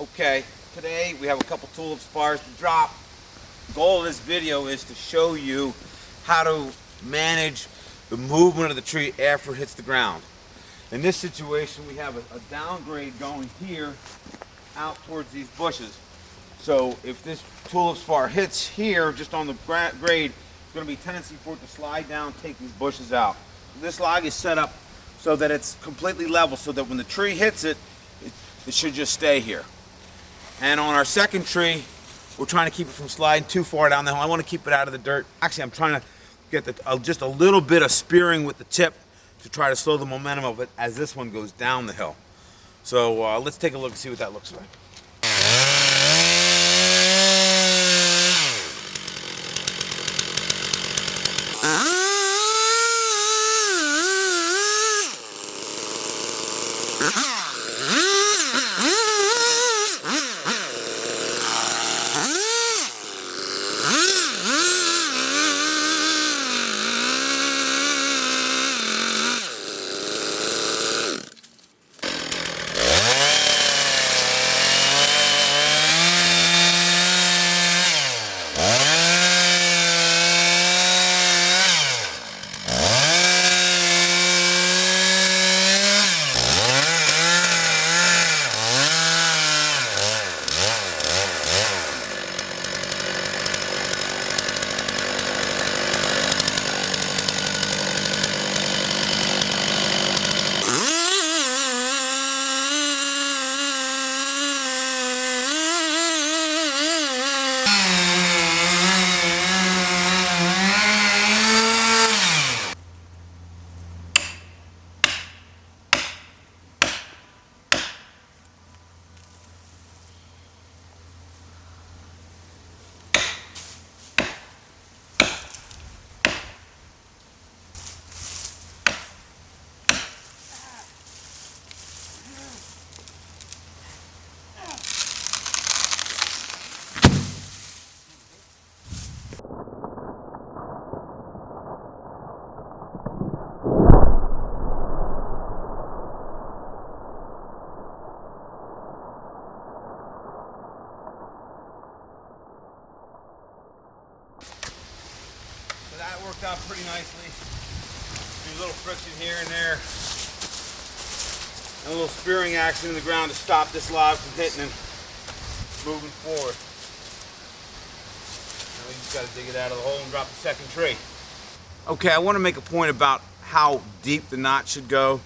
Okay, today we have a couple tulip spars to drop. The goal of this video is to show you how to manage the movement of the tree after it hits the ground. In this situation, we have a downgrade going here out towards these bushes. So if this tulip spar hits here, just on the grade, it's going to be a tendency for it to slide down, take these bushes out. This log is set up so that it's completely level, so that when the tree hits it, it should just stay here. And on our second tree, we're trying to keep it from sliding too far down the hill. I want to keep it out of the dirt. Actually, I'm trying to get just a little bit of spearing with the tip to try to slow the momentum of it as this one goes down the hill. So let's take a look and see what that looks like. So that worked out pretty nicely. There's a little friction here and there. And a little spearing action in the ground to stop this log from hitting and moving forward. Now we just got to dig it out of the hole and drop the second tree. Okay, I want to make a point about how deep the notch should go.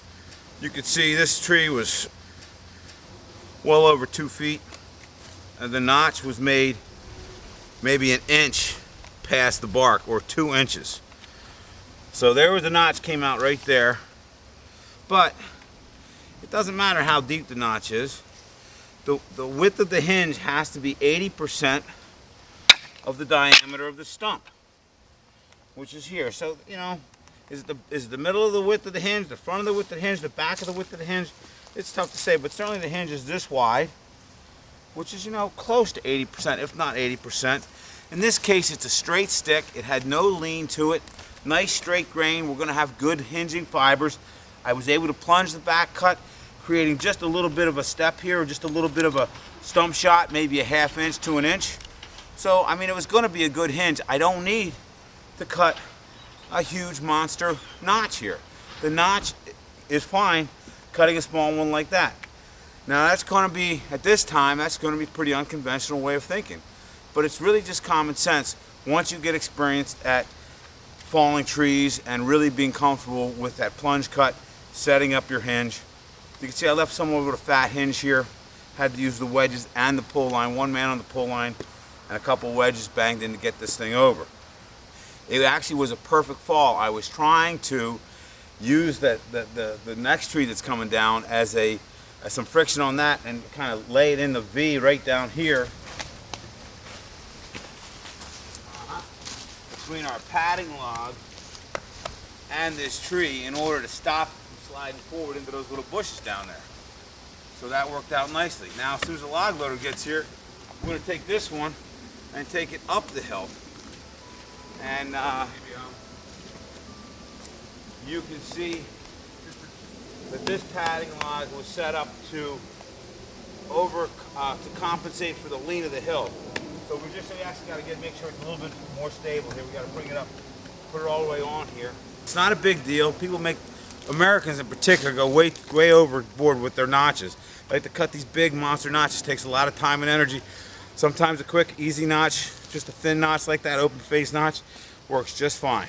You can see this tree was well over 2 feet. And the notch was made maybe an inch past the bark, or 2 inches. So there was the notch, came out right there. But it doesn't matter how deep the notch is. The width of the hinge has to be 80% of the diameter of the stump, which is here. So, you know, is it the middle of the width of the hinge, the front of the width of the hinge, the back of the width of the hinge? It's tough to say, but certainly the hinge is this wide, which is, you know, close to 80%, if not 80%. In this case, it's a straight stick. It had no lean to it. Nice straight grain. We're going to have good hinging fibers. I was able to plunge the back cut, creating just a little bit of a step here, or just a little bit of a stump shot, maybe a ½ inch to an inch. So, I mean, it was going to be a good hinge. I don't need to cut a huge monster notch here. The notch is fine cutting a small one like that. Now, that's going to be, at this time, that's going to be a pretty unconventional way of thinking. But it's really just common sense once you get experienced at falling trees and really being comfortable with that plunge cut, setting up your hinge. You can see I left some over the fat hinge here. Had to use the wedges and the pull line. One man on the pull line and a couple wedges banged in to get this thing over. It actually was a perfect fall. I was trying to use the next tree that's coming down as some friction on that and kind of lay it in the V right down here between our padding log and this tree in order to stop from sliding forward into those little bushes down there. So that worked out nicely. Now, as soon as the log loader gets here, we're going to take this one and take it up the hill. And you can see that this padding log was set up to to compensate for the lean of the hill. So we just actually got to make sure it's a little bit more stable here. We got to bring it up, put it all the way on here. It's not a big deal. People Americans in particular, go way overboard with their notches. They like to cut these big monster notches. It takes a lot of time and energy. Sometimes a quick, easy notch, just a thin notch like that, open face notch, works just fine.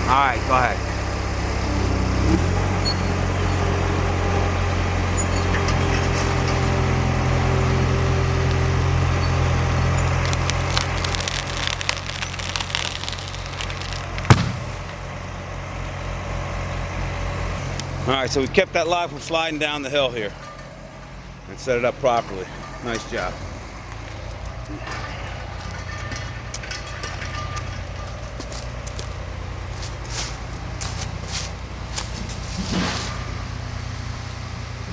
All right, go ahead. All right, so we kept that log from sliding down the hill here and set it up properly. Nice job.